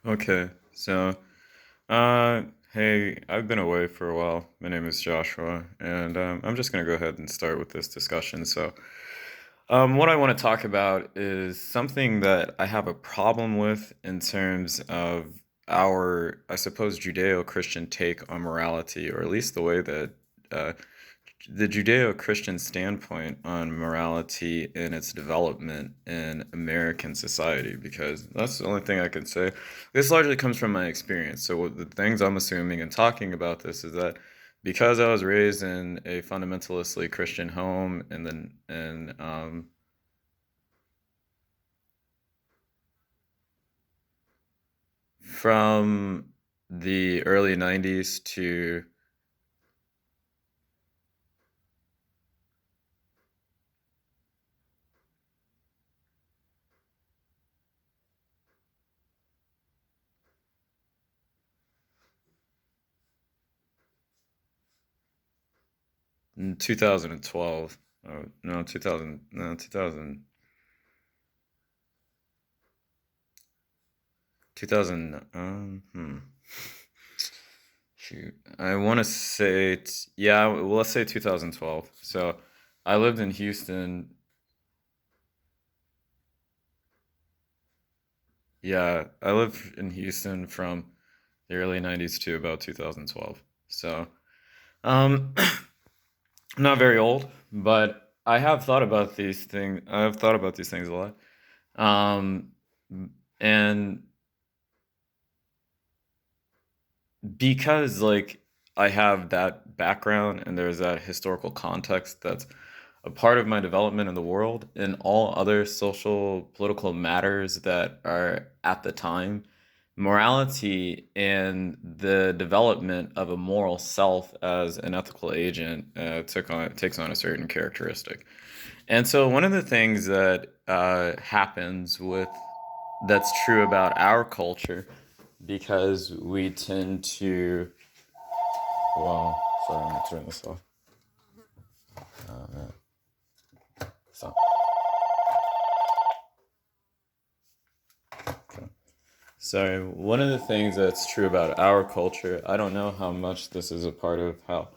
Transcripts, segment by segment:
Okay, so, uh, hey, I've been away for a while. My name is Joshua, and I'm just gonna go ahead and start with this discussion. What I want to talk about is something that I have a problem with in terms of our, I suppose, Judeo-Christian take on morality, or at least the way that uh, the Judeo-Christian standpoint on morality and its development in American society, because that's the only thing I can say. This largely comes from my experience. So the things I'm assuming and talking about this is that because I was raised in a fundamentalistically Christian home, and then from the early 90s to 2012. Oh, no, 2000, no, 2000, 2000, shoot. I want to say, yeah, well, let's say 2012. So I lived in Houston. Yeah, I lived in Houston from the early 90s to about 2012. So, um, I'm not very old, but I have thought about these things. I've thought about these things a lot. Um, and because I have that background and there's that historical context that's a part of my development in the world and all other social political matters that are at the time, morality and the development of a moral self as an ethical agent takes on a certain characteristic. And so one of the things that happens with that's true about our culture, because we tend to, well, sorry, I'm gonna turn this off. Man. So, okay. Sorry, one of the things that's true about our culture, I don't know how much this is a part of how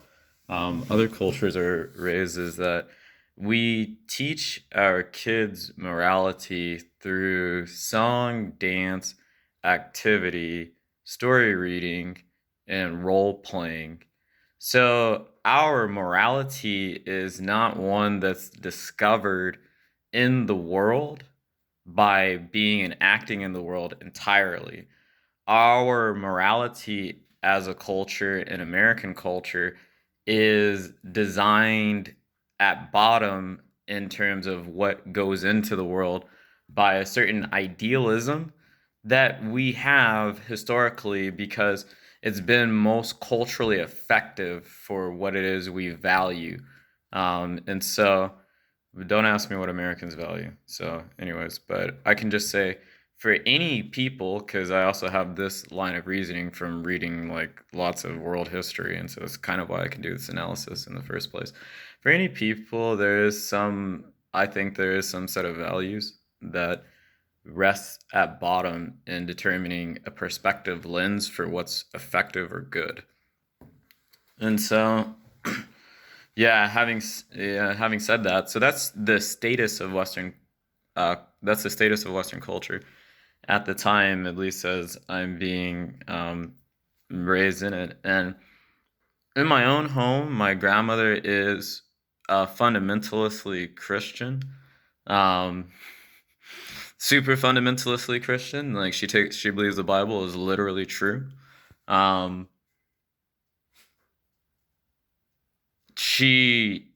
other cultures are raised, is that we teach our kids morality through song, dance, activity, story reading, and role playing. So our morality is not one that's discovered in the world by being and acting in the world entirely. Our morality as a culture in American culture is designed at bottom in terms of what goes into the world by a certain idealism that we have historically because it's been most culturally effective for what it is we value. And so don't ask me what Americans value. So, anyways, but I can just say for any people, because I also have this line of reasoning from reading like lots of world history, and so it's kind of why I can do this analysis in the first place. For any people, I think there is some set of values that rests at bottom in determining a perspective lens for what's effective or good. And so having said that, so that's the status of Western culture at the time, at least as I'm being raised in it. And in my own home, my grandmother is fundamentally Christian, um, super fundamentally Christian. Like she believes the Bible is literally true. Um, she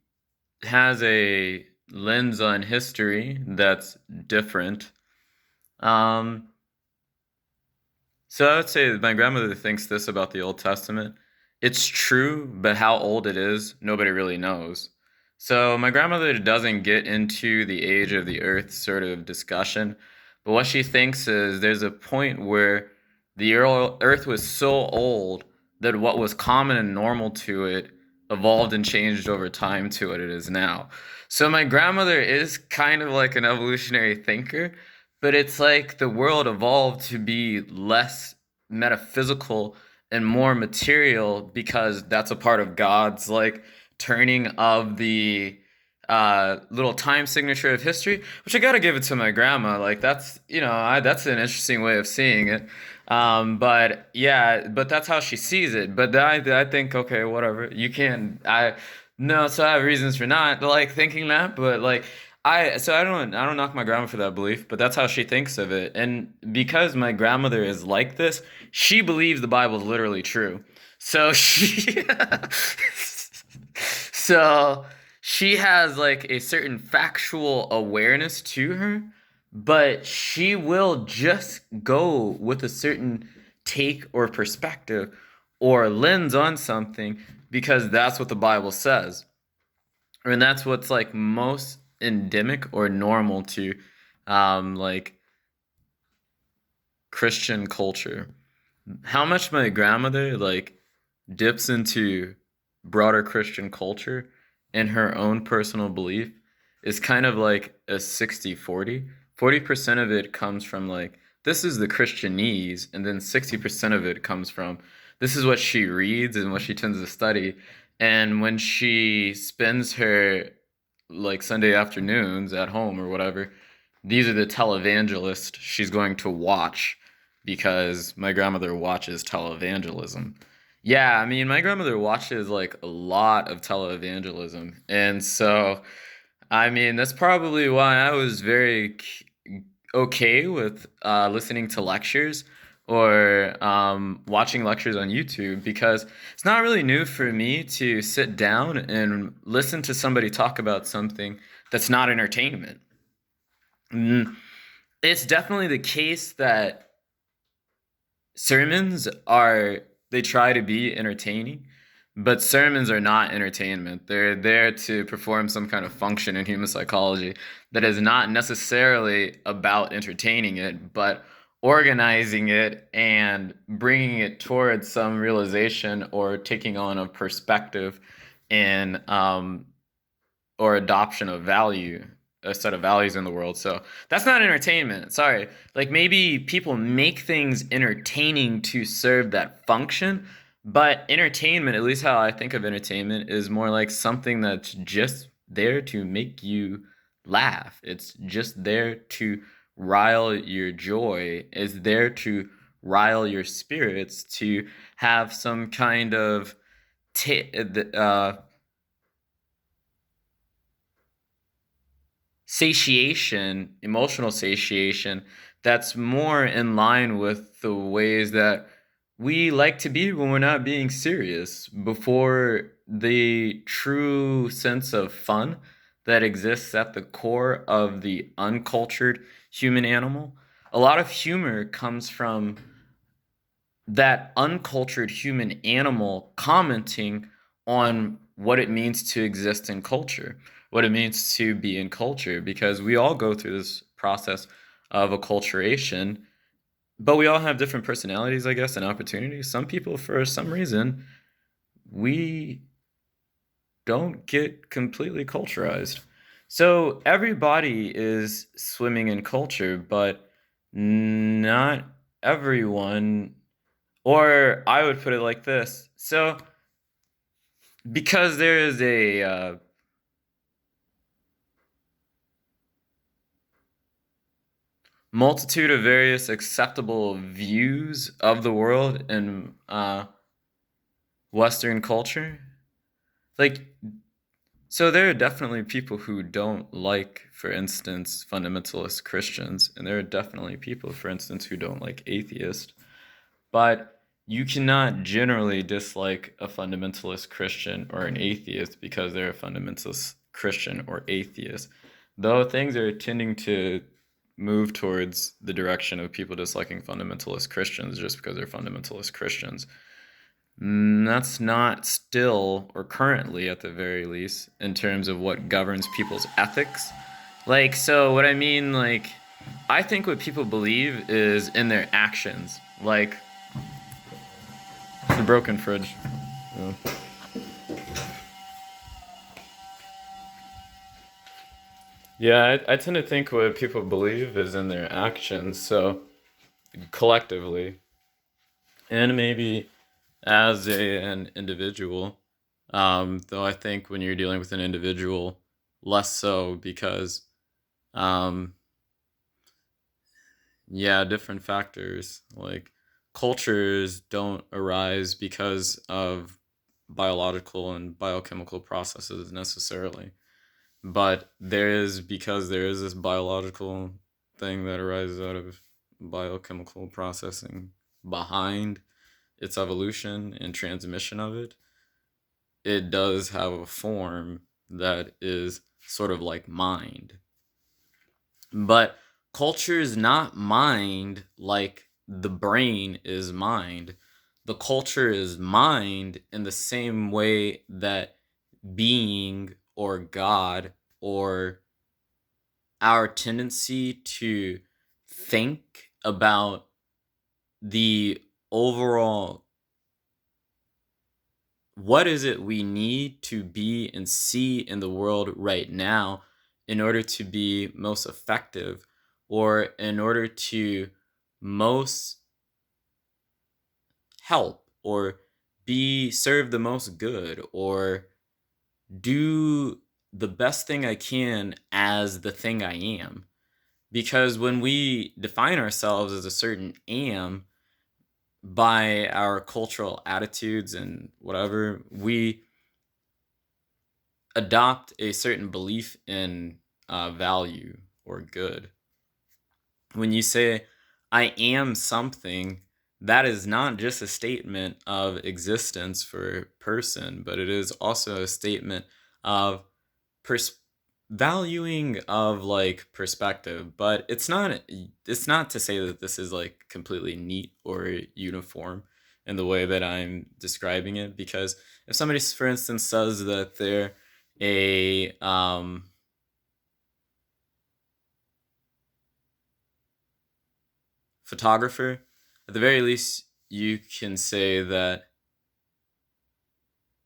has a lens on history that's different. Um, so I would say that my grandmother thinks this about the Old Testament. It's true, but how old it is, nobody really knows. So my grandmother doesn't get into the age of the earth sort of discussion, but what she thinks is there's a point where the earth was so old that what was common and normal to it evolved and changed over time to what it is now. So my grandmother is kind of like an evolutionary thinker, but it's like the world evolved to be less metaphysical and more material because that's a part of God's like turning of the little time signature of history, which I gotta give it to my grandma. Like that's that's an interesting way of seeing it. But yeah, but that's how she sees it. But I think okay, whatever. You can't. I no, so I have reasons for not like thinking that, but like I don't knock my grandma for that belief, but that's how she thinks of it. And because my grandmother is like this, she believes the Bible is literally true. So she so she has like a certain factual awareness to her, but she will just go with a certain take or perspective or lens on something because that's what the Bible says. And that's what's like most endemic or normal to like Christian culture. How much my grandmother like dips into broader Christian culture and her own personal belief is kind of like a 60-40. 40% of it comes from like this is the Christianese, and then 60% of it comes from this is what she reads and what she tends to study. And when she spends her like Sunday afternoons at home or whatever, these are the televangelists she's going to watch because my grandmother watches televangelism. Yeah, I mean, my grandmother watches like a lot of televangelism. And so, I mean, that's probably why I was very okay with listening to lectures or watching lectures on YouTube because it's not really new for me to sit down and listen to somebody talk about something that's not entertainment. Mm, it's definitely the case that sermons are they try to be entertaining, but sermons are not entertainment. They're there to perform some kind of function in human psychology that is not necessarily about entertaining it, but organizing it and bringing it towards some realization or taking on a perspective in or adoption of value, a set of values in the world. So that's not entertainment. Sorry. Like maybe people make things entertaining to serve that function, but entertainment, at least how I think of entertainment, is more like something that's just there to make you laugh. It's just there to rile your joy, is there to rile your spirits, to have some kind of satiation, emotional satiation, that's more in line with the ways that we like to be when we're not being serious, before the true sense of fun that exists at the core of the uncultured human animal. A lot of humor comes from that uncultured human animal commenting on what it means to exist in culture, what it means to be in culture, because we all go through this process of acculturation, but we all have different personalities, I guess, and opportunities. Some people, for some reason, we don't get completely culturized. So everybody is swimming in culture, but not everyone, or I would put it like this. So, because there is a multitude of various acceptable views of the world in Western culture, like, so there are definitely people who don't like, for instance, fundamentalist Christians, and there are definitely people, for instance, who don't like atheists. But you cannot generally dislike a fundamentalist Christian or an atheist because they're a fundamentalist Christian or atheist. Though things are tending to move towards the direction of people disliking fundamentalist Christians just because they're fundamentalist Christians. That's not still, or currently at the very least, in terms of what governs people's ethics. Like, so what I mean, like, I think what people believe is in their actions. Like, the broken fridge. Yeah. Yeah, I tend to think what people believe is in their actions. So collectively, and maybe an individual, though I think when you're dealing with an individual, less so because, um, yeah, different factors like cultures don't arise because of biological and biochemical processes necessarily, but there is this biological thing that arises out of biochemical processing behind its evolution and transmission of it. It does have a form that is sort of like mind. But culture is not mind like the brain is mind. The culture is mind in the same way that being or God or our tendency to think about the overall what is it we need to be and see in the world right now in order to be most effective or in order to most help or be serve the most good or do the best thing I can as the thing I am. Because when we define ourselves as a certain am by our cultural attitudes and whatever, we adopt a certain belief in value or good. When you say, I am something, that is not just a statement of existence for a person, but it is also a statement of pers- valuing of like perspective. But it's not to say that this is like completely neat or uniform in the way that I'm describing it, because if somebody, for instance, says that they're a photographer, at the very least you can say that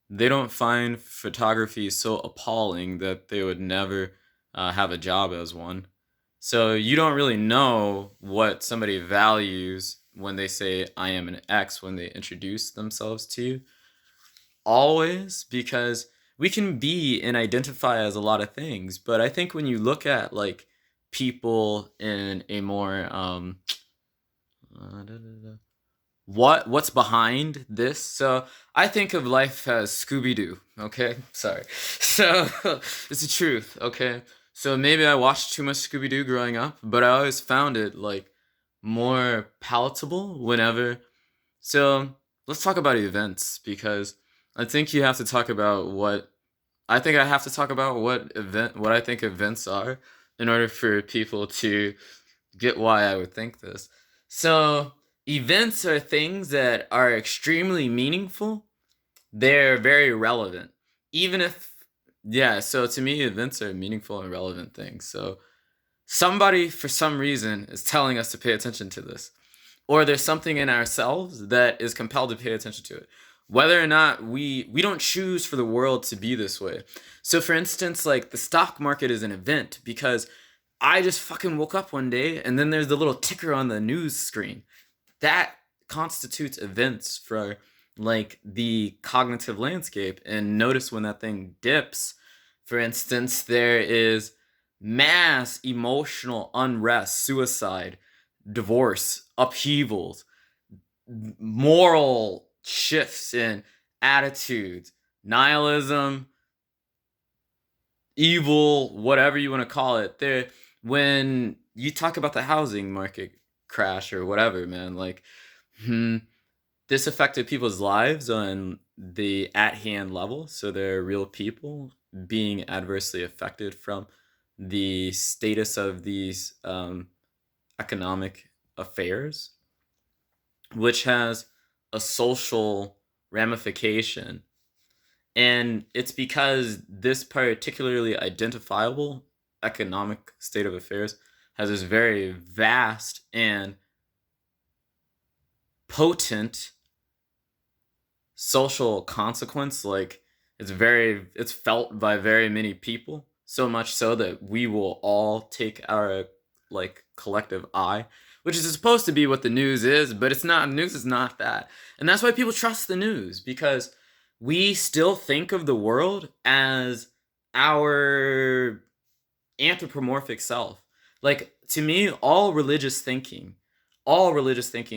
they don't find photography so appalling that they would never have a job as one. So you don't really know what somebody values when they say I am an X when they introduce themselves to you. Always, because we can be and identify as a lot of things, but I think when you look at like people in a more what's behind this. So I think of life as Scooby-Doo. Okay, sorry. So it's the truth. Okay, so maybe I watched too much Scooby-Doo growing up, but I always found it like more palatable whenever. So let's talk about events, because I think you have to talk about what I think I have to talk about what I think events are in order for people to get why I would think this. So, events are things that are extremely meaningful. They're very relevant. Even if, yeah, so to me, events are meaningful and relevant things. So, somebody for some reason is telling us to pay attention to this, or there's something in ourselves that is compelled to pay attention to it. Whether or not we don't choose for the world to be this way. So for instance, like the stock market is an event because I just fucking woke up one day and then there's the little ticker on the news screen. That constitutes events for like the cognitive landscape. And notice when that thing dips, for instance, there is mass emotional unrest, suicide, divorce, upheavals, moral shifts in attitudes, nihilism, evil, whatever you want to call it. There, when you talk about the housing market crash or whatever, man, like, hmm, this affected people's lives on the at hand level. So they're real people being adversely affected from the status of these economic affairs, which has a social ramification. And it's because this particularly identifiable economic state of affairs has this very vast and potent social consequence. Like it's felt by very many people. so much so that we will all take our like collective eye, which is supposed to be what the news is, but it's not. News is not that. And that's why people trust the news, because we still think of the world as our anthropomorphic self. Like, to me, all religious thinking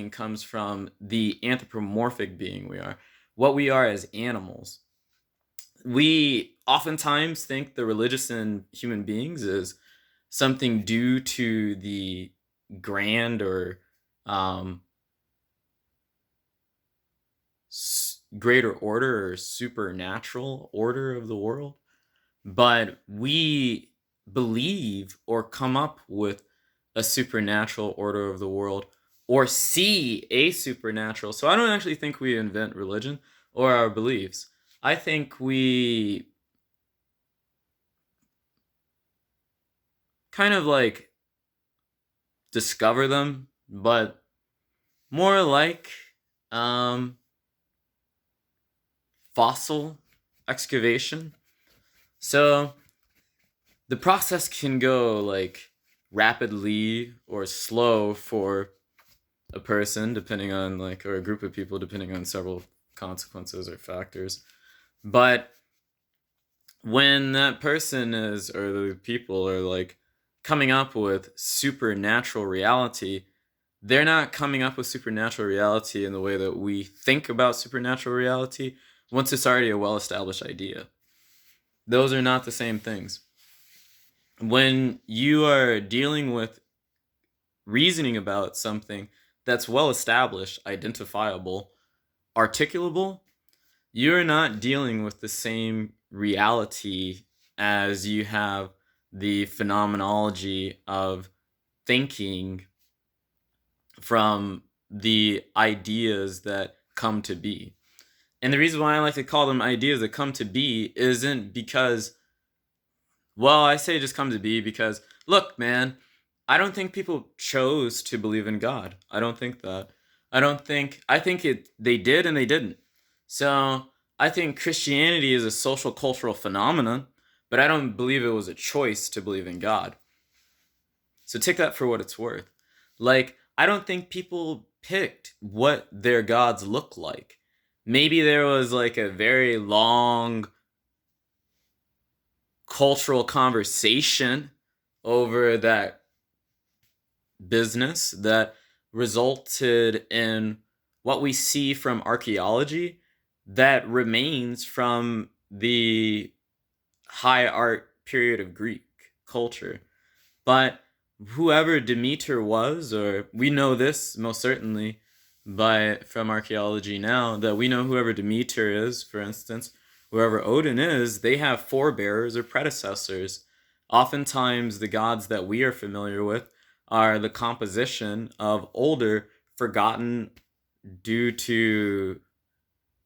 comes from the anthropomorphic being we are, what we are as animals. We oftentimes think the religious in human beings is something due to the grand or um, greater order or supernatural order of the world. But we believe or come up with a supernatural order of the world or see a supernatural. So I don't actually think we invent religion or our beliefs. I think we kind of like discover them, but more like um, fossil excavation. So the process can go like rapidly or slow for a person, depending on like, or a group of people, depending on several consequences or factors. But when that person is, or the people are like coming up with supernatural reality, they're not coming up with supernatural reality in the way that we think about supernatural reality once it's already a well established idea. Those are not the same things. When you are dealing with reasoning about something that's well established, identifiable, articulable, you're not dealing with the same reality as you have the phenomenology of thinking from the ideas that come to be. And the reason why I like to call them ideas that come to be isn't because, well, I say just come to be because, look, man, I don't think people chose to believe in God. I don't think that. I think they did and they didn't. So I think Christianity is a social cultural phenomenon, but I don't believe it was a choice to believe in God. So take that for what it's worth. Like, I don't think people picked what their gods look like. Maybe there was like a very long cultural conversation over that business that resulted in what we see from archaeology that remains from the high art period of Greek culture. But whoever Demeter was, or we know this most certainly by from archaeology now, that we know whoever Demeter is, for instance, whoever Odin is, they have forebearers or predecessors. Oftentimes, the gods that we are familiar with are the composition of older, forgotten due to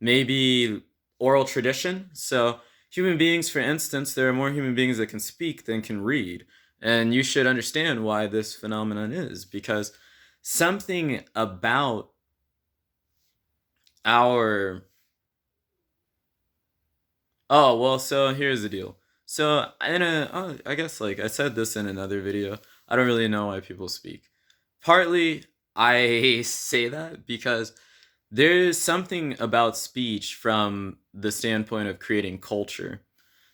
maybe oral tradition. So, human beings, for instance, there are more human beings that can speak than can read. And you should understand why this phenomenon is, because something about our. Oh, well, so here's the deal. So, I guess like I said this in another video, I don't really know why people speak. Partly, I say that because there's something about speech from the standpoint of creating culture.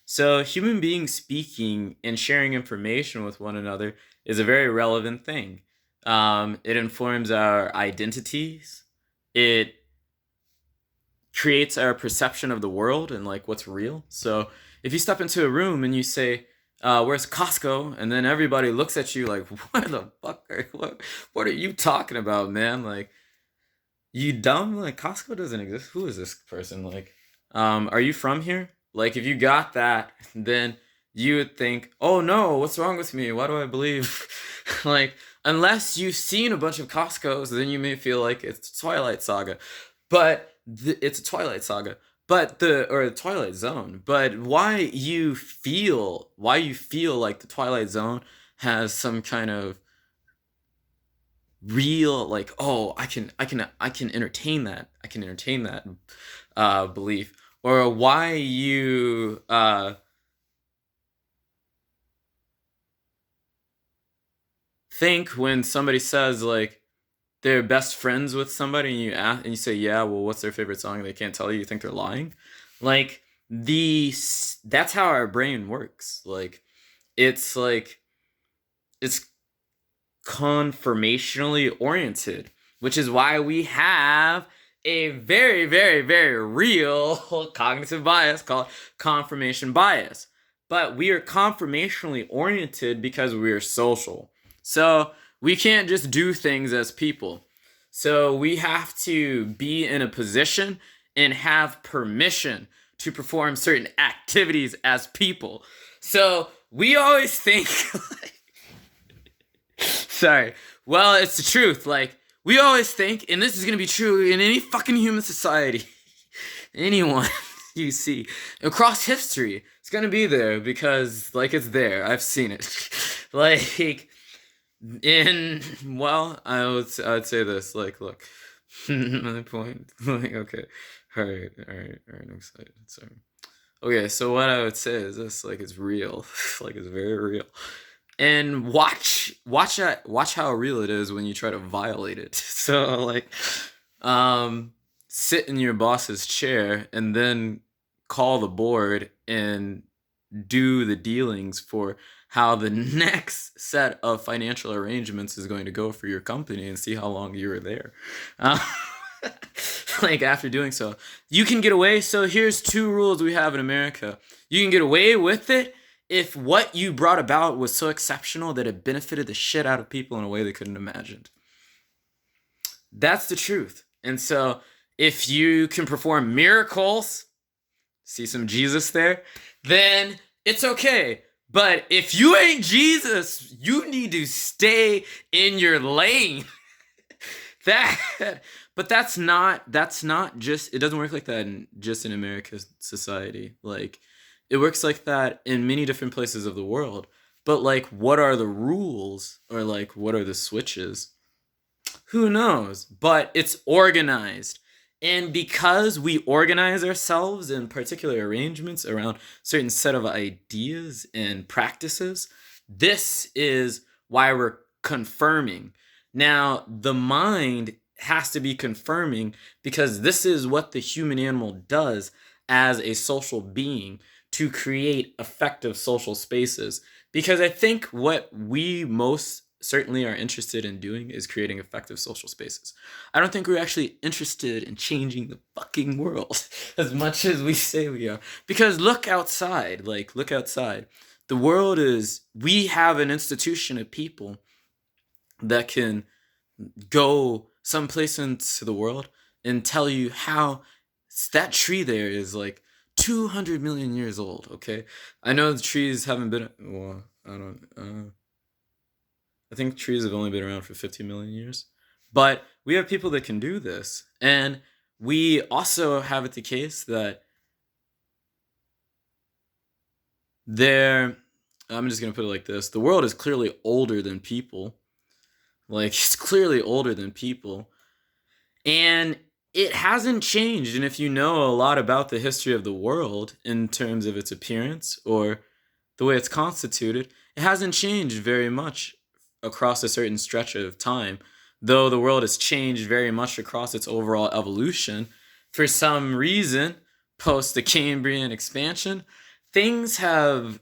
So, human beings speaking and sharing information with one another is a very relevant thing. It informs our identities. It creates our perception of the world and like what's real. So, if you step into a room and you say, "Where's Costco?" and then everybody looks at you like, "What the fuck? What are you talking about, man?" Like, you dumb? Like, Costco doesn't exist. Who is this person? Like, are you from here? Like, if you got that, then you would think, oh no, what's wrong with me? Why do I believe? Like, unless you've seen a bunch of Costco's, then you may feel like it's Twilight Saga. But it's a Twilight Saga. But or a Twilight Zone. But why you feel like the Twilight Zone has some kind of real like, oh, I can entertain that, belief, or why you think when somebody says like they're best friends with somebody and you ask and you say, yeah, well, what's their favorite song, and they can't tell you, you think they're lying. Like the that's how our brain works. It's like it's conformationally oriented, which is why we have a very, very, very real cognitive bias called confirmation bias. But we are conformationally oriented because we are social. So we can't just do things as people. So we have to be in a position and have permission to perform certain activities as people. So we always think sorry. Well, it's the truth. Like, we always think, and this is gonna be true in any fucking human society, anyone you see across history, it's gonna be there because, like, it's there. I've seen it. Like, well, I would say this. Like, look, another point. Like, okay, all right. I'm excited. Sorry. Okay, so what I would say is this: like, it's real. Like, it's very real. And watch how real it is when you try to violate it. So like um sit in your boss's chair and then call the board and do the dealings for how the next set of financial arrangements is going to go for your company and see how long you were there. Uh, like after doing so, you can get away. So here's two rules we have in America. You can get away with it if what you brought about was so exceptional that it benefited the shit out of people in a way they couldn't imagine. That's the truth. And so if you can perform miracles, see some Jesus there, then it's okay. But if you ain't Jesus, you need to stay in your lane. that but that's not just, it doesn't work like that just in America's society. Like it works like that in many different places of the world. But like what are the rules, or like what are the switches? Who knows? But it's organized. And because we organize ourselves in particular arrangements around certain set of ideas and practices, this is why we're confirming. Now, the mind has to be confirming because this is what the human animal does as a social being to create effective social spaces. Because I think what we most certainly are interested in doing is creating effective social spaces. I don't think we're actually interested in changing the fucking world as much as we say we are. Because look outside, look outside. The world is, we have an institution of people that can go someplace into the world and tell you how that tree there is like 200 million years old, okay? I know the trees haven't been, well, I don't, I think trees have only been around for 15 million years. But we have people that can do this. And we also have it the case that they're, I'm just going to put it like this: the world is clearly older than people. Like, it's clearly older than people. And it hasn't changed. And if you know a lot about the history of the world in terms of its appearance or the way it's constituted, it hasn't changed very much across a certain stretch of time. Though the world has changed very much across its overall evolution, for some reason, post the Cambrian expansion, things have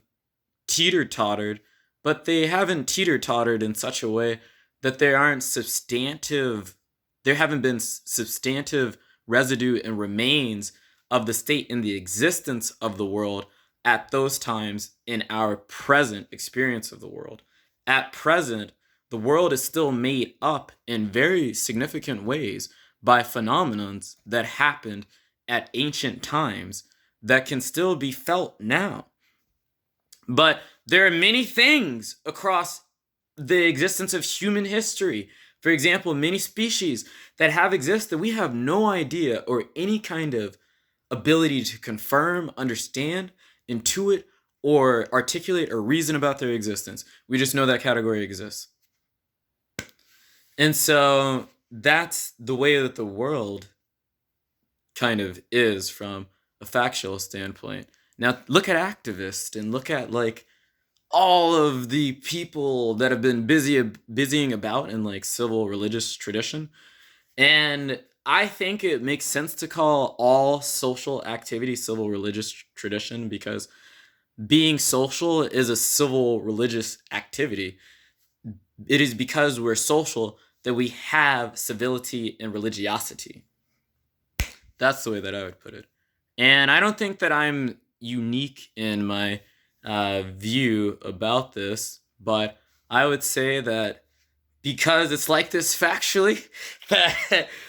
teeter-tottered, but they haven't teeter-tottered in such a way that there haven't been substantive residue and remains of the state in the existence of the world at those times in our present experience of the world. At present, the world is still made up in very significant ways by phenomenons that happened at ancient times that can still be felt now. But there are many things across the existence of human history, for example, many species that have existed, we have no idea or any kind of ability to confirm, understand, intuit, or articulate or reason about their existence. We just know that category exists. And so that's the way that the world kind of is from a factual standpoint. Now look at activists and look at like all of the people that have been busying about in like civil religious tradition. And I think it makes sense to call all social activity civil religious tradition, because being social is a civil religious activity. It is because we're social that we have civility and religiosity. That's the way that I would put it. And I don't think that I'm unique in my view about this, but I would say that because it's like this factually,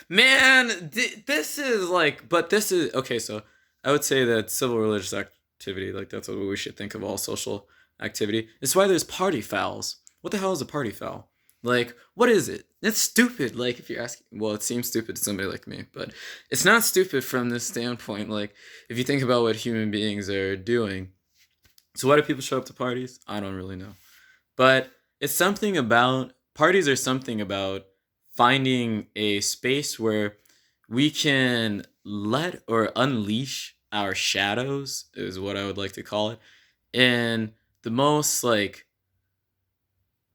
man, this is like, but this is, okay, so I would say that civil religious activity, like that's what we should think of all social activity. It's why there's party fouls. What the hell is a party foul? Like, what is it? It's stupid. Like, if you're asking, well, it seems stupid to somebody like me, but it's not stupid from this standpoint. Like, if you think about what human beings are doing. So, why do people show up to parties? I don't really know. But it's something about, parties are something about finding a space where we can let or unleash our shadows, is what I would like to call it, in the most like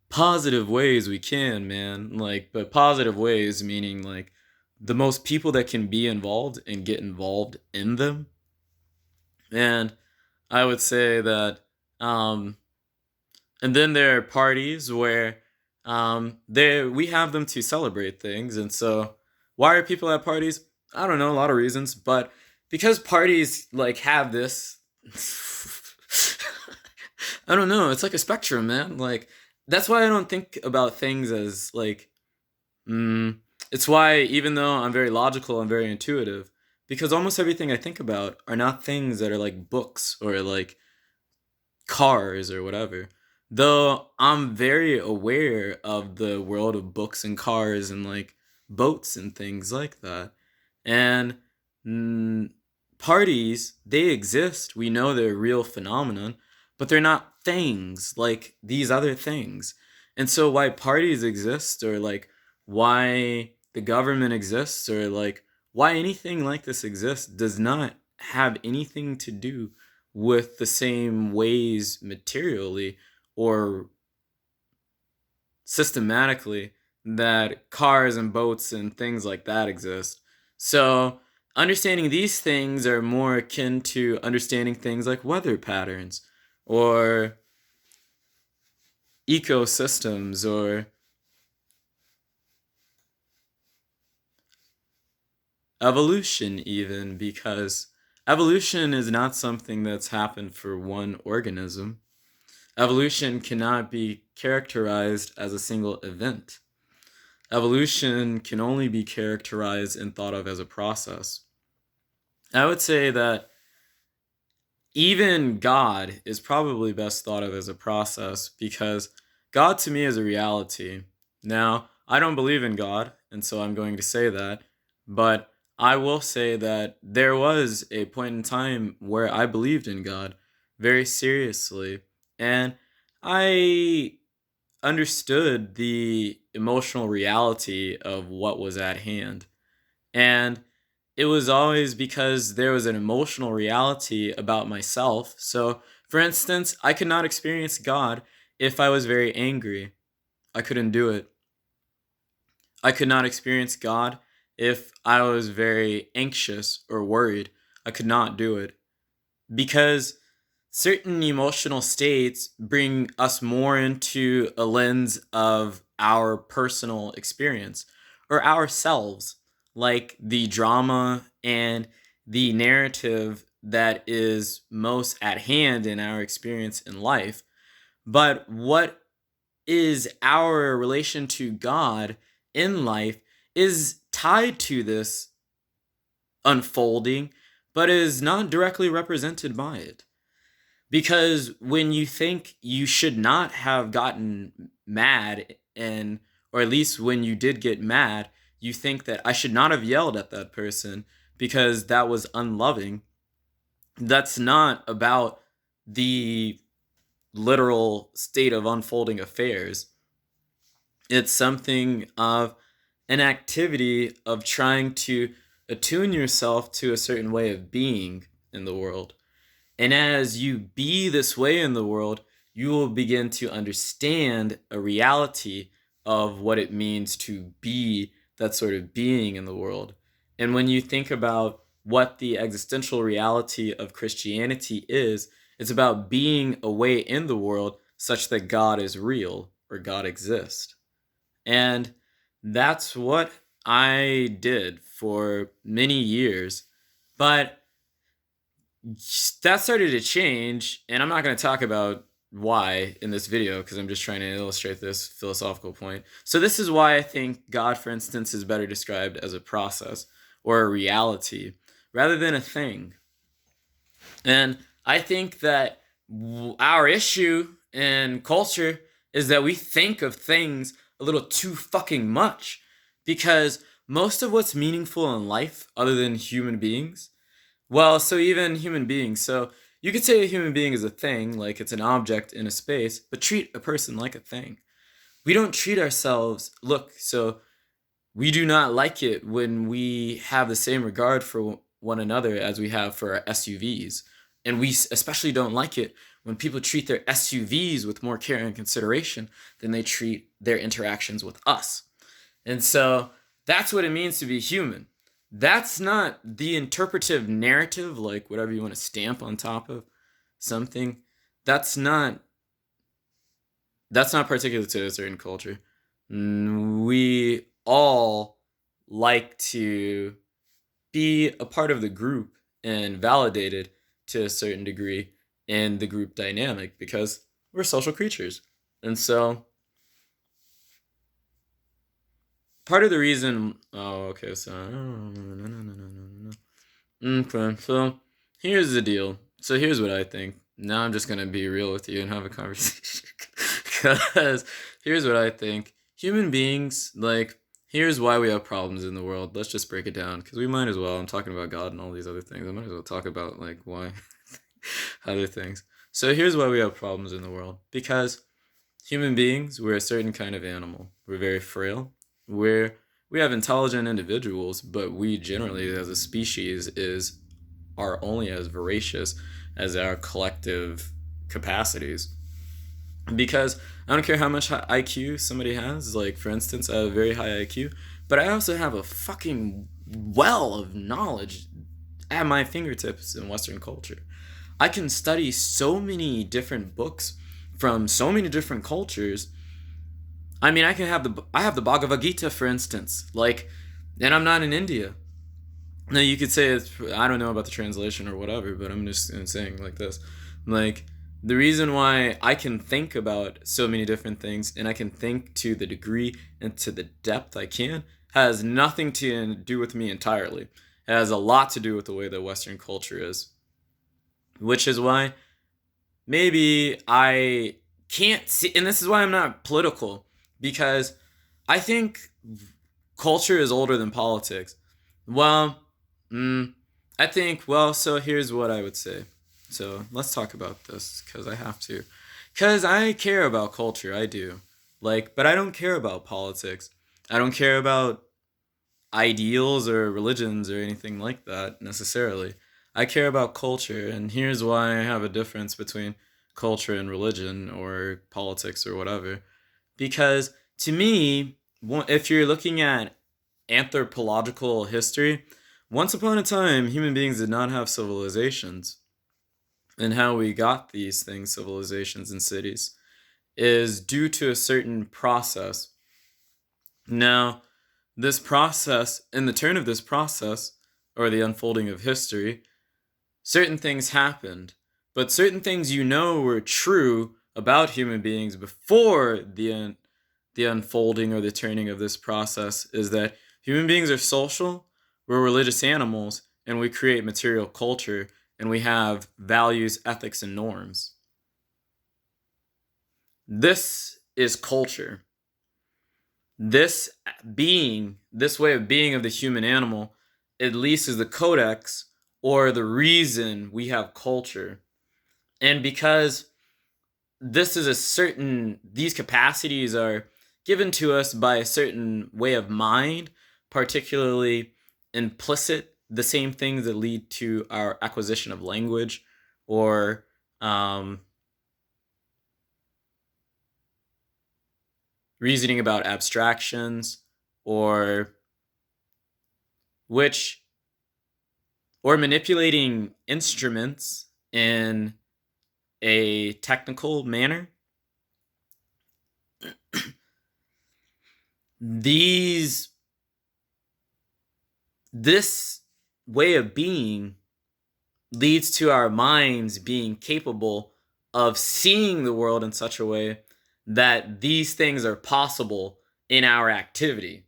positive ways we can, man. Like, but positive ways meaning like the most people that can be involved and get involved in them. And I would say that, um, and then there are parties where there we have them to celebrate things. And so, why are people at parties? I don't know, a lot of reasons, but because parties like have this, I don't know. It's like a spectrum, man. Like that's why I don't think about things as like. Mm, it's why even though I'm very logical, I'm very intuitive, because almost everything I think about are not things that are like books or like cars or whatever. Though I'm very aware of the world of books and cars and like boats and things like that. And mm, parties, they exist. We know they're a real phenomenon, but they're not things like these other things. And so why parties exist, or like why the government exists, or like why anything like this exists, does not have anything to do with the same ways materially or systematically that cars and boats and things like that exist. So, understanding these things are more akin to understanding things like weather patterns or ecosystems or evolution, even, because evolution is not something that's happened for one organism. Evolution cannot be characterized as a single event. Evolution can only be characterized and thought of as a process. I would say that even God is probably best thought of as a process, because God to me is a reality. Now, I don't believe in God, and so I'm going to say that, but I will say that there was a point in time where I believed in God very seriously, and I understood the emotional reality of what was at hand. And it was always because there was an emotional reality about myself. So, for instance, I could not experience God if I was very angry. I couldn't do it. I could not experience God if I was very anxious or worried. I could not do it, because certain emotional states bring us more into a lens of our personal experience or ourselves, like the drama and the narrative that is most at hand in our experience in life. But what is our relation to God in life is tied to this unfolding, but is not directly represented by it. Because when you think you should not have gotten mad, and or at least when you did get mad, you think that I should not have yelled at that person because that was unloving. That's not about the literal state of unfolding affairs. It's something of an activity of trying to attune yourself to a certain way of being in the world. And as you be this way in the world, you will begin to understand a reality of what it means to be that sort of being in the world. And when you think about what the existential reality of Christianity is, it's about being a way in the world such that God is real or God exists. And that's what I did for many years. But that started to change, and I'm not going to talk about why in this video because I'm just trying to illustrate this philosophical point. So this is why I think God, for instance, is better described as a process or a reality rather than a thing. And I think that our issue in culture is that we think of things a little too fucking much, because most of what's meaningful in life, other than human beings, well, so even human beings, so you could say a human being is a thing, like it's an object in a space, but treat a person like a thing. We don't treat ourselves, look, so we do not like it when we have the same regard for one another as we have for our SUVs. And we especially don't like it when people treat their SUVs with more care and consideration than they treat their interactions with us. And so that's what it means to be human. That's not the interpretive narrative, like whatever you want to stamp on top of something. That's not particular to a certain culture. We all like to be a part of the group and validated to a certain degree in the group dynamic because we're social creatures. And so part of the reason, okay, so okay, so here's the deal. So here's what I think. Now I'm just gonna be real with you and have a conversation. Because here's what I think. Human beings, like, here's why we have problems in the world. Let's just break it down. Because we might as well. I'm talking about God and all these other things. I might as well talk about, like, why other things. So here's why we have problems in the world. Because human beings, we're a certain kind of animal. We're very frail. We have intelligent individuals, but we generally, as a species, are only as voracious as our collective capacities. Because I don't care how much IQ somebody has. Like, for instance, I have a very high IQ, but I also have a fucking well of knowledge at my fingertips in Western culture. I can study so many different books from so many different cultures. I mean, I have the Bhagavad Gita, for instance, like, and I'm not in India. Now you could say I don't know about the translation or whatever, but I'm just saying like this, like, the reason why I can think about so many different things and I can think to the degree and to the depth I can has nothing to do with me entirely. It has a lot to do with the way that Western culture is, which is why maybe I can't see, and this is why I'm not political, because I think culture is older than politics. Well, I think, well, so here's what I would say. So let's talk about this because I have to. Because I care about culture, I do. Like, but I don't care about politics. I don't care about ideals or religions or anything like that necessarily. I care about culture, and here's why I have a difference between culture and religion or politics or whatever. Because to me, if you're looking at anthropological history, once upon a time, human beings did not have civilizations. And how we got these things, civilizations and cities, is due to a certain process. Now, this process, in the turn of this process, or the unfolding of history, certain things happened. But certain things were true about human beings before the unfolding or the turning of this process is that human beings are social, we're religious animals, and we create material culture, and we have values, ethics, and norms. This is culture. This this way of being of the human animal, at least is the codex or the reason we have culture. And because these capacities are given to us by a certain way of mind, particularly implicit, the same things that lead to our acquisition of language or reasoning about abstractions, or which or manipulating instruments in a technical manner. These this way of being leads to our minds being capable of seeing the world in such a way that these things are possible in our activity.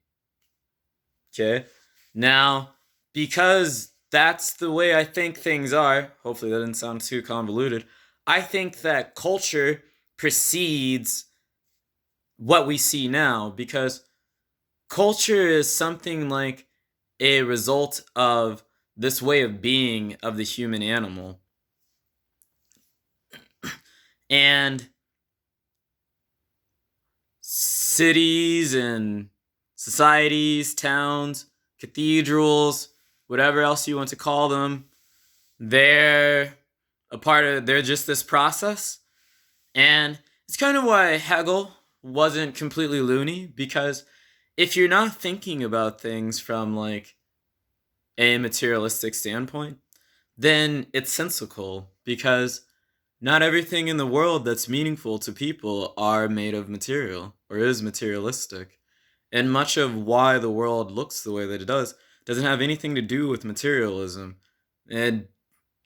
Okay? Now, because that's the way I think things are, hopefully that didn't sound too convoluted, I think that culture precedes what we see now, because culture is something like a result of this way of being of the human animal. And cities and societies, towns, cathedrals, whatever else you want to call them, they're they're just this process. And it's kind of why Hegel wasn't completely loony, because if you're not thinking about things from like a materialistic standpoint, then it's sensical, because not everything in the world that's meaningful to people are made of material or is materialistic. And much of why the world looks the way that it does doesn't have anything to do with materialism. And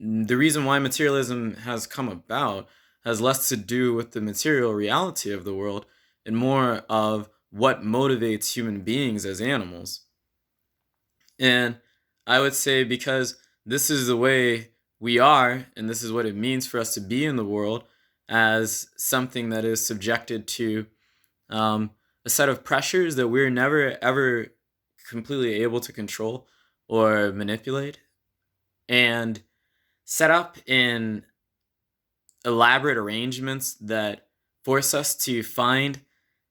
the reason why materialism has come about has less to do with the material reality of the world and more of what motivates human beings as animals. And I would say, because this is the way we are, and this is what it means for us to be in the world as something that is subjected to um, a set of pressures that we're never ever completely able to control or manipulate, and set up in elaborate arrangements that force us to find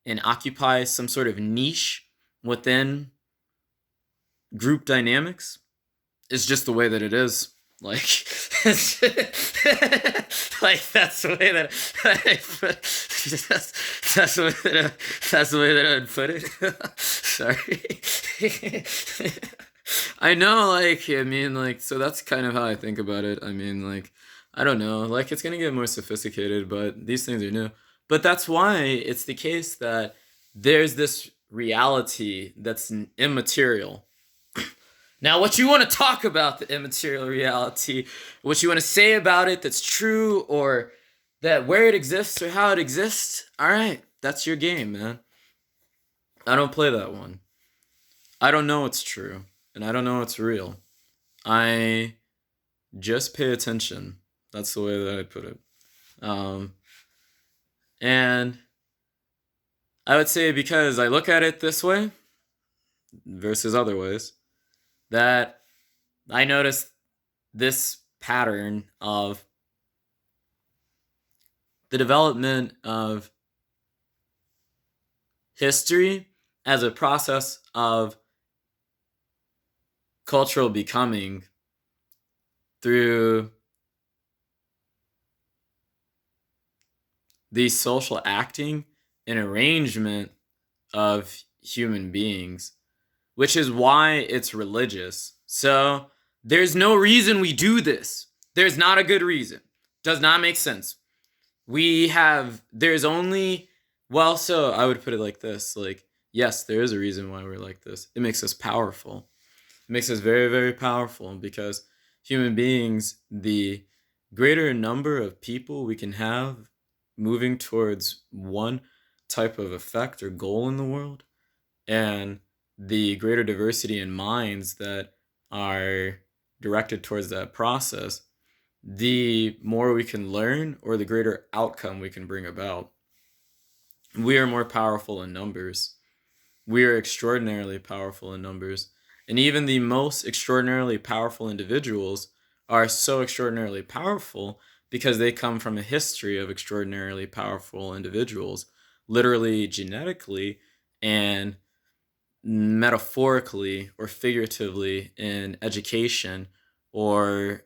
and occupy some sort of niche within group dynamics. It's just the way that it is. Like, like that's the way that that's the way that that's the way that I would put it. Sorry. I know, like, I mean, like, so that's kind of how I think about it. I mean, like, I don't know, like, it's gonna get more sophisticated, but these things are new. But that's why it's the case that there's this reality that's immaterial. Now, what you want to talk about the immaterial reality, what you want to say about it that's true, or that where it exists or how it exists, all right, that's your game, man. I don't play that one. I don't know what's true, and I don't know what's real. I just pay attention. That's the way that I put it. Um, and I would say, because I look at it this way versus other ways, that I notice this pattern of the development of history as a process of cultural becoming through the social acting and arrangement of human beings, which is why it's religious. So there's no reason we do this. There's not a good reason. Does not make sense. There's only, well, so I would put it like this, like, yes, there is a reason why we're like this. It makes us powerful. It makes us very, very powerful, because human beings, the greater number of people we can have moving towards one type of effect or goal in the world, and the greater diversity in minds that are directed towards that process, the more we can learn or the greater outcome we can bring about. We are more powerful in numbers. We are extraordinarily powerful in numbers. And even the most extraordinarily powerful individuals are so extraordinarily powerful because they come from a history of extraordinarily powerful individuals, literally, genetically, and metaphorically or figuratively in education or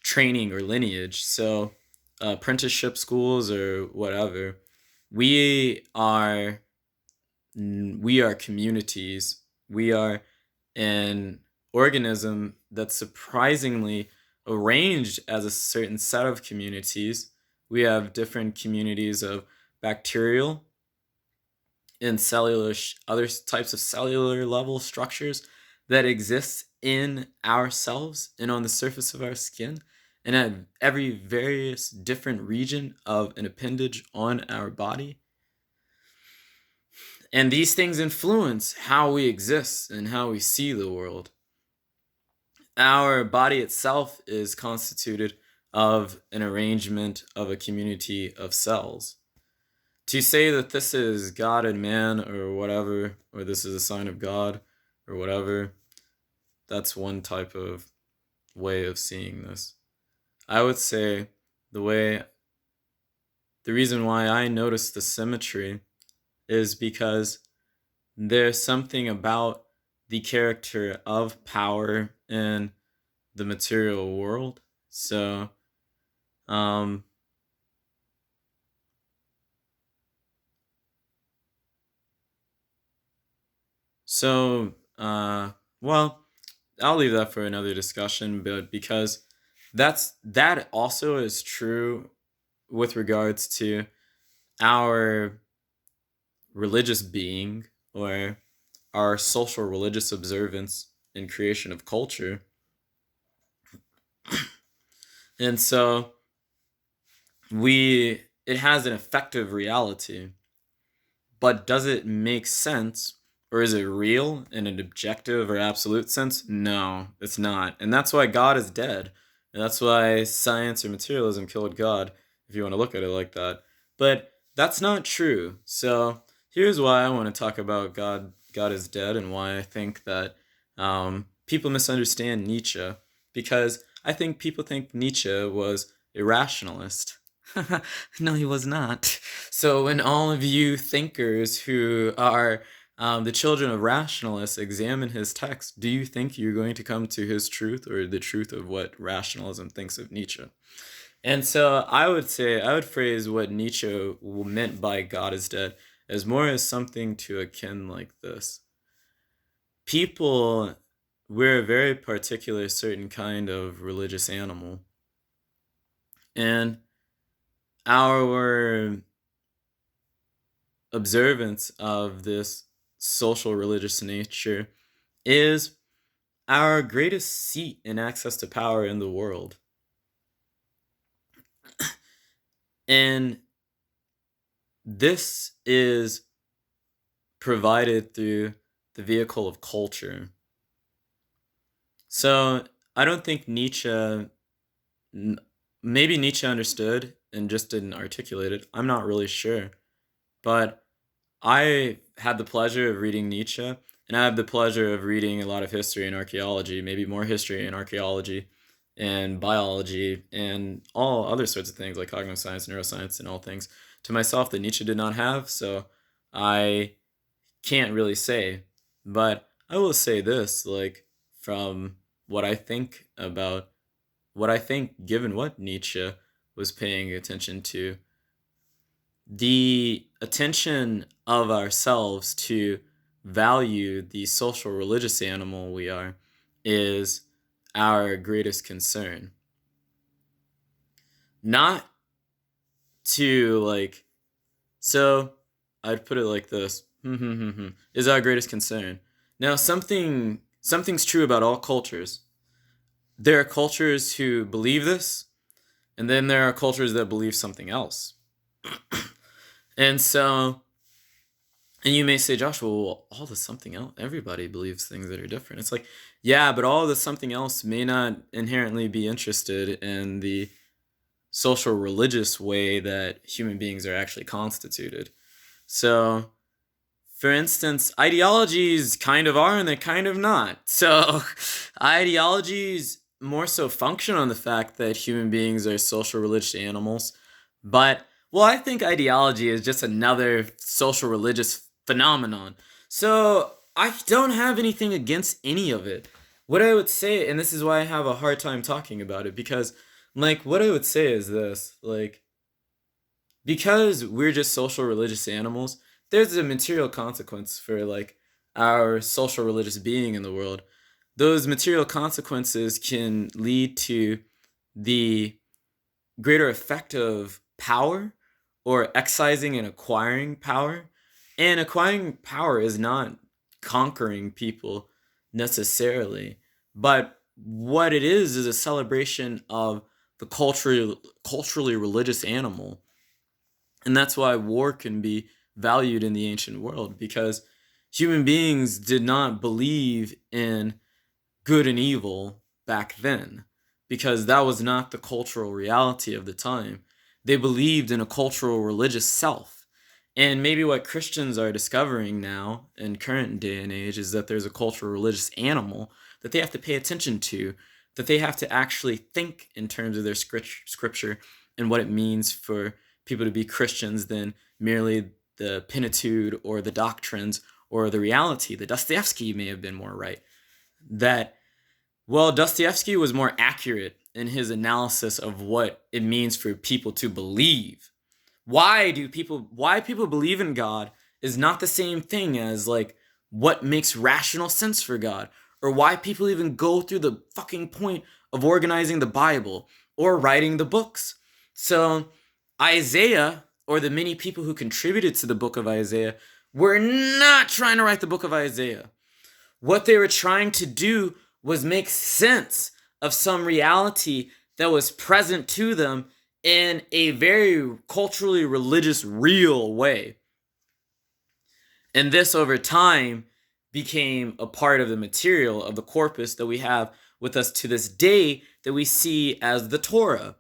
training or lineage. So, apprenticeship schools or whatever, we are we are communities. We are an organism that's surprisingly arranged as a certain set of communities. We have different communities of bacterial and cellular, other types of cellular level structures that exist in ourselves and on the surface of our skin, and at every various different region of an appendage on our body. And these things influence how we exist and how we see the world. Our body itself is constituted of an arrangement of a community of cells. To say that this is God and man or whatever, or this is a sign of God or whatever, that's one type of way of seeing this. I would say the reason why I notice the symmetry is because there's something about the character of power in the material world. So, um, so, well, I'll leave that for another discussion, but because that also is true with regards to our religious being or our social religious observance and creation of culture. And so it has an effective reality, but does it make sense, or is it real in an objective or absolute sense? No, it's not. And that's why God is dead. And that's why science or materialism killed God, if you want to look at it like that. But that's not true. So here's why I want to talk about God is dead, and why I think that people misunderstand Nietzsche. Because I think people think Nietzsche was a rationalist. No, he was not. So when all of you thinkers who are the children of rationalists examine his text, do you think you're going to come to his truth, or the truth of what rationalism thinks of Nietzsche? And so I would phrase what Nietzsche meant by God is dead as more as something to akin like this. People, we're a very particular certain kind of religious animal. And our observance of this social religious nature is our greatest seat in access to power in the world. And this is provided through the vehicle of culture. So I don't think Nietzsche, maybe Nietzsche understood and just didn't articulate it. I'm not really sure. But I had the pleasure of reading Nietzsche, and I have the pleasure of reading a lot of history and archaeology, maybe more history and archaeology and biology and all other sorts of things like cognitive science, neuroscience, and all things to myself that Nietzsche did not have. So I can't really say. But I will say this, like, from what I think about what I think, given what Nietzsche was paying attention to, the attention of ourselves to value the social religious animal we are is our greatest concern. Not to, like, so I'd put it like this. Is our greatest concern. Now something's true about all cultures. There are cultures who believe this, and then there are cultures that believe something else. And so, and you may say, Joshua, well, all the something else, everybody believes things that are different. It's like, yeah, but all the something else may not inherently be interested in the social religious way that human beings are actually constituted. So, for instance, ideologies kind of are and they kind of not. So, ideologies more so function on the fact that human beings are social religious animals. But, well, I think ideology is just another social religious phenomenon. So, I don't have anything against any of it. What I would say, and this is why I have a hard time talking about it, because, like, what I would say is this, like, because we're just social religious animals, there's a material consequence for like our social religious being in the world. Those material consequences can lead to the greater effect of power or excising and acquiring power. And acquiring power is not conquering people necessarily, but what it is a celebration of the culturally religious animal. And that's why war can be valued in the ancient world, because human beings did not believe in good and evil back then, because that was not the cultural reality of the time. They believed in a cultural religious self. And maybe what Christians are discovering now in current day and age is that there's a cultural religious animal that they have to pay attention to, that they have to actually think in terms of their scripture and what it means for people to be Christians than merely the Pentateuch or the doctrines or the reality. The Dostoevsky may have been more right. That well, Dostoevsky was more accurate in his analysis of what it means for people to believe. Why people believe in God is not the same thing as like what makes rational sense for God, or why people even go through the fucking point of organizing the Bible or writing the books. So, Isaiah, or the many people who contributed to the book of Isaiah, were not trying to write the book of Isaiah. What they were trying to do was make sense of some reality that was present to them in a very culturally religious, real way. And this over time became a part of the material of the corpus that we have with us to this day, that we see as the Torah.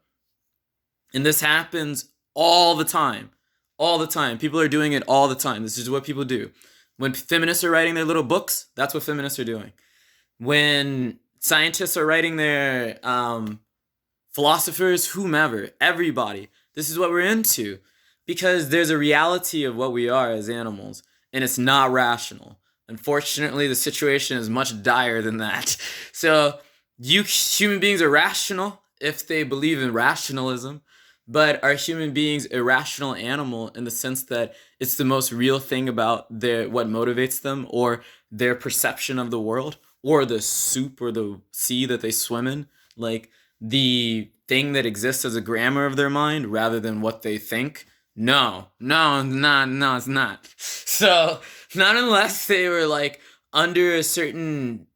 And this happens all the time. All the time. People are doing it all the time. This is what people do. When feminists are writing their little books, that's what feminists are doing. When scientists are writing their philosophers, whomever, everybody, this is what we're into, because there's a reality of what we are as animals, and it's not rational. Unfortunately, the situation is much dire than that. So, you human beings are rational if they believe in rationalism, but are human beings a rational animal in the sense that it's the most real thing about their what motivates them, or their perception of the world, or the soup or the sea that they swim in, like the thing that exists as a grammar of their mind rather than what they think? No, no, no, it's not. So, not unless they were like under a certain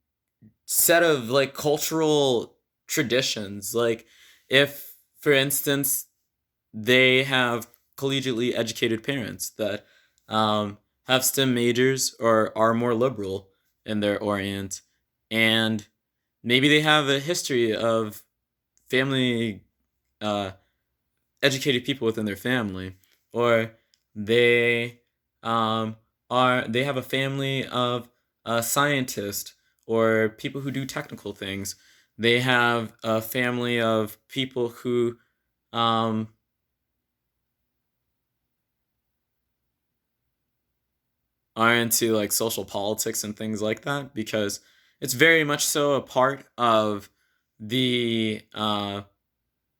set of like cultural traditions. Like, if, for instance, they have collegiately educated parents that have STEM majors or are more liberal in their orient, and maybe they have a history of family uh, educated people within their family, or they they have a family of scientists or people who do technical things. They have a family of people who um, are into like social politics and things like that, because it's very much so a part of the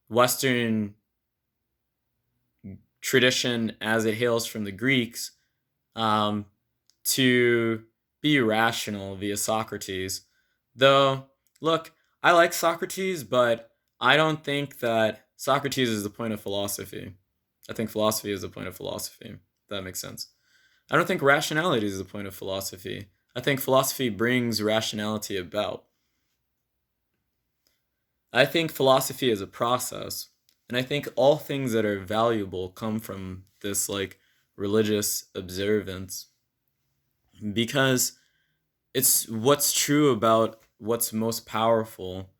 Western tradition as it hails from the Greeks, um, to be rational via Socrates. Though, look, I like Socrates, but I don't think that Socrates is the point of philosophy. I think philosophy is the point of philosophy. If that makes sense. I don't think rationality is the point of philosophy. I think philosophy brings rationality about. I think philosophy is a process, and I think all things that are valuable come from this like religious observance, because it's what's true about what's most powerful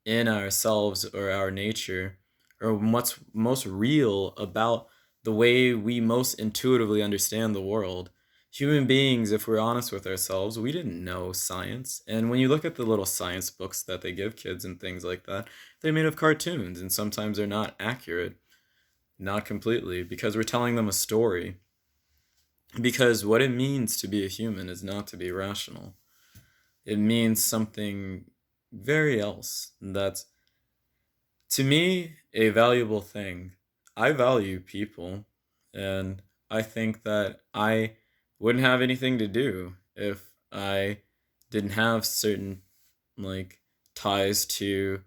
in ourselves or our nature, or what's most real about the way we most intuitively understand the world. Human beings, if we're honest with ourselves, we didn't know science. And when you look at the little science books that they give kids and things like that, they're made of cartoons, and sometimes they're not accurate, not completely, because we're telling them a story. Because what it means to be a human is not to be rational. It means something very else. That's, to me, a valuable thing. I value people. and I think that I wouldn't have anything to do if I didn't have certain like ties to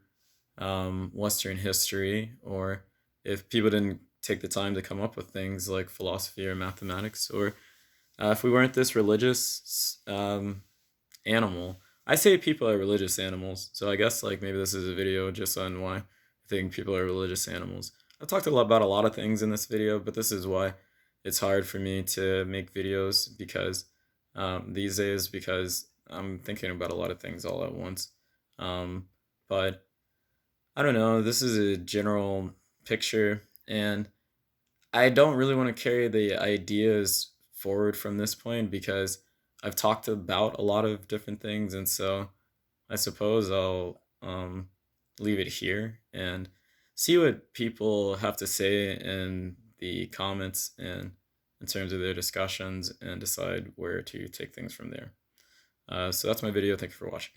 Western history, or if people didn't take the time to come up with things like philosophy or mathematics, or if we weren't this religious animal. I say people are religious animals, so I guess like maybe this is a video just on why I think people are religious animals. I've talked a lot about a lot of things in this video, but this is why it's hard for me to make videos because these days because I'm thinking about a lot of things all at once. Um, but I don't know. This is a general picture, and I don't really want to carry the ideas forward from this point because I've talked about a lot of different things, and so I suppose I'll leave it here and see what people have to say in the comments and in terms of their discussions and decide where to take things from there. So that's my video. Thank you for watching.